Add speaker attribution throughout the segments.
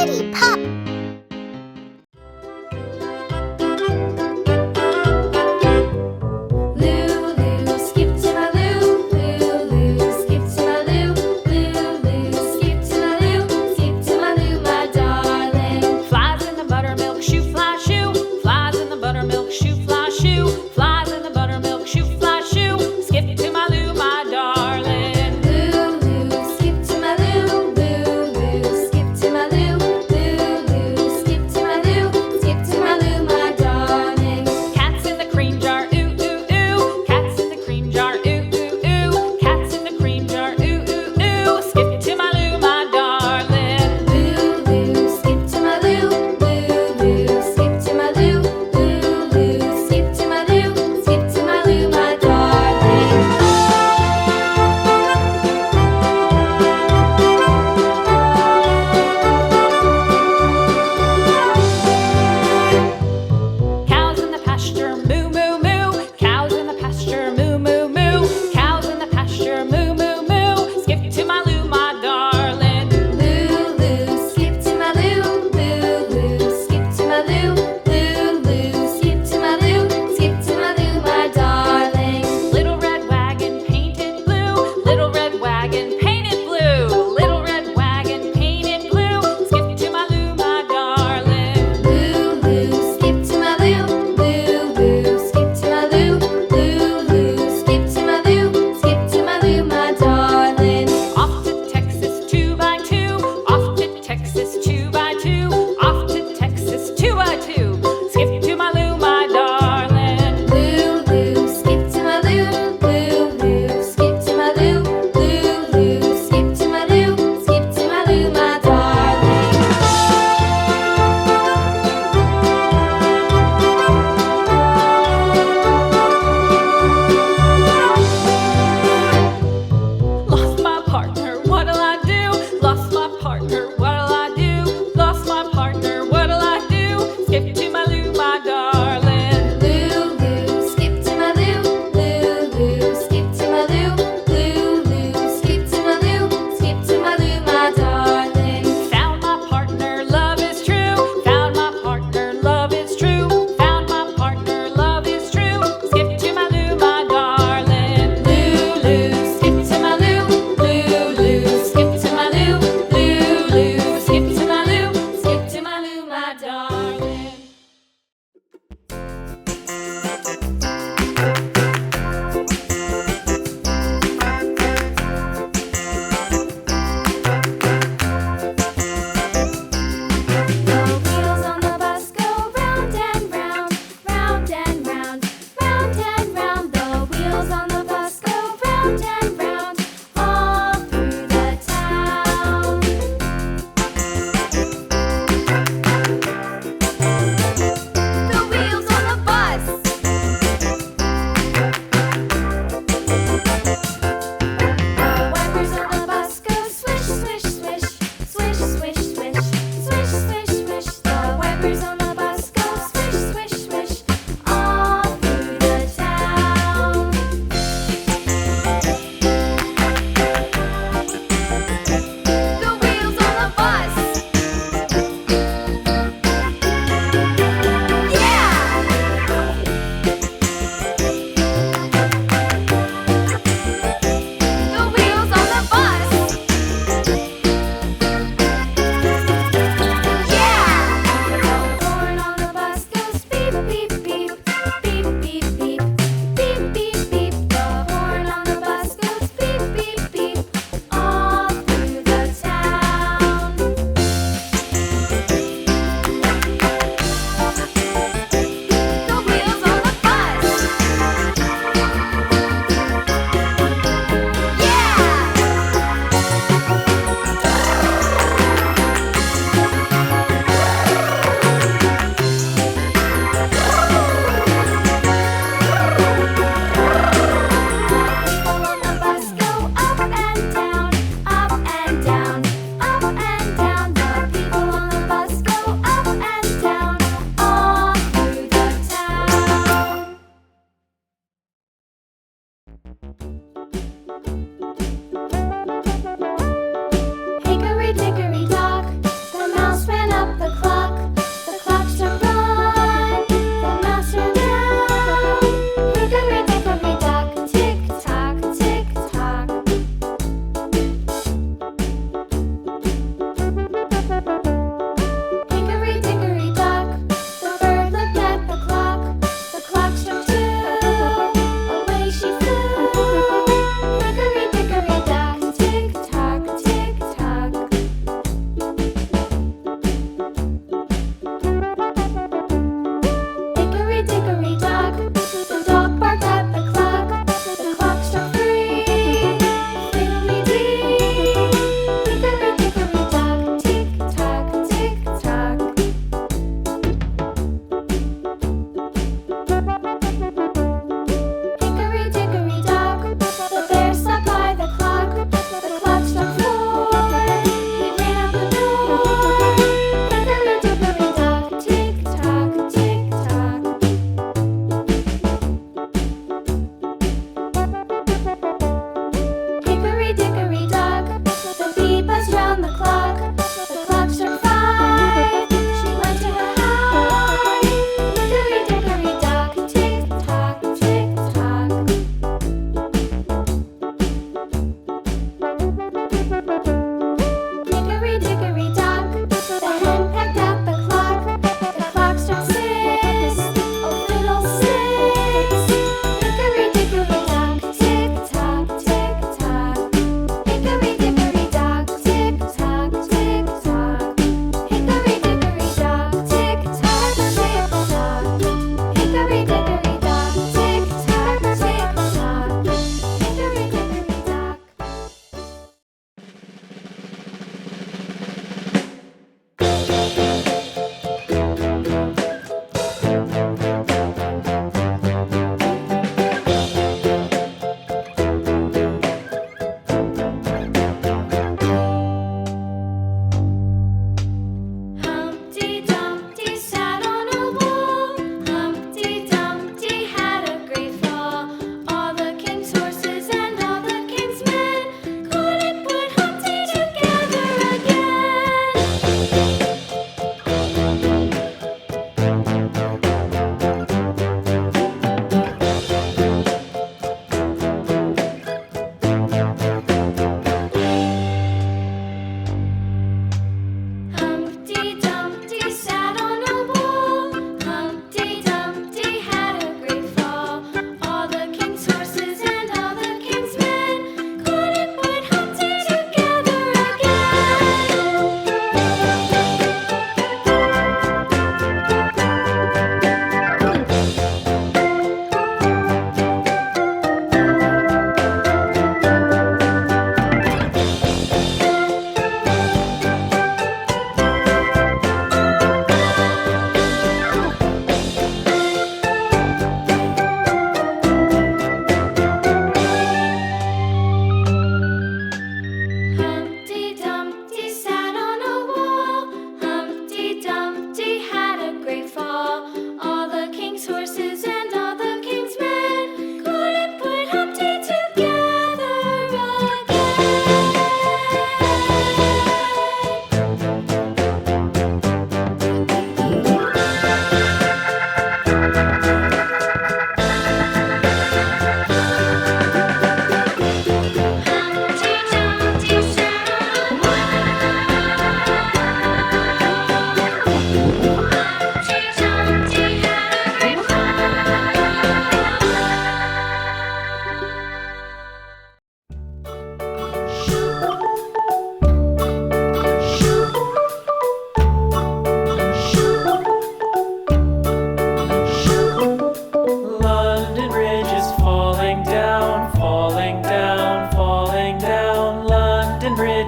Speaker 1: Kiddy Pup.
Speaker 2: Lulu, skip to my Lou. Lulu, skip to my Lou. Lulu, skip to my Lou. Skip to my Lou, my darling. Flies in the buttermilk shoe, fly shoe. Flies in the buttermilk shoe, fly shoe. Flies in the buttermilk shoe, fly shoe. Skip to my Lou, my darling. Lulu, skip to my Lou. Lulu, skip to my Lou. Lulu,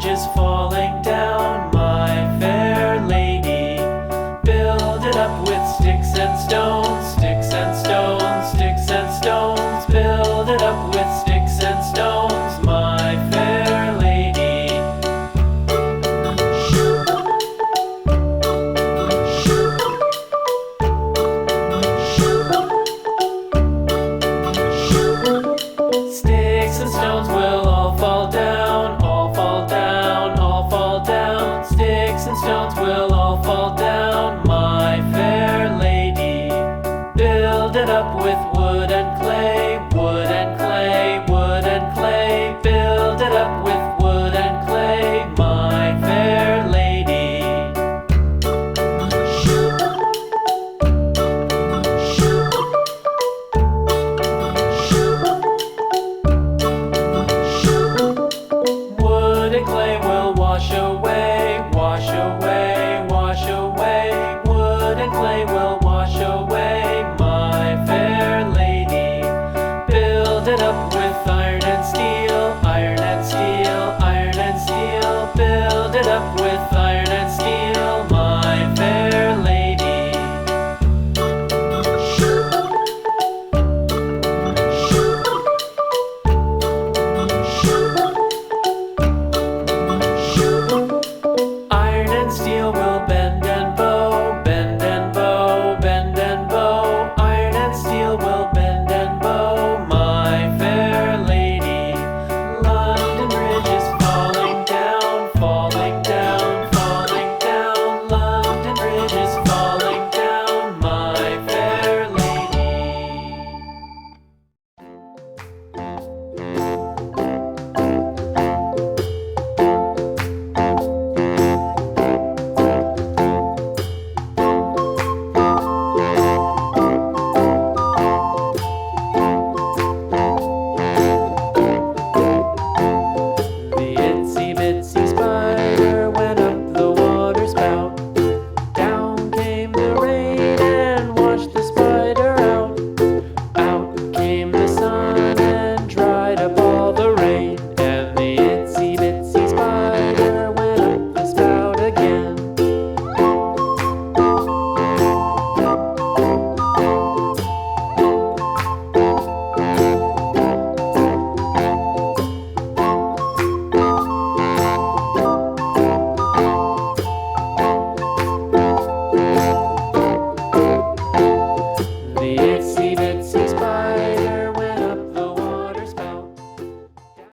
Speaker 1: bridge is falling down, my fair lady. Build it up with sticks and stones, sticks and stones, sticks and stones. Build it up with sticks and stones, my fair lady. Sticks and stones will all fall down, all fall down, all fall down. Sticks and stones will all fall down, my fair lady. Build it up with wood and clay, wood and clay, wood and clay. Build it up with wood and clay, my fair lady. Wood and clay will wash away, wash away, wash away. Wood and clay will wash away, my fair lady. Build it up with iron and steel, iron and steel, iron and steel. Build it up with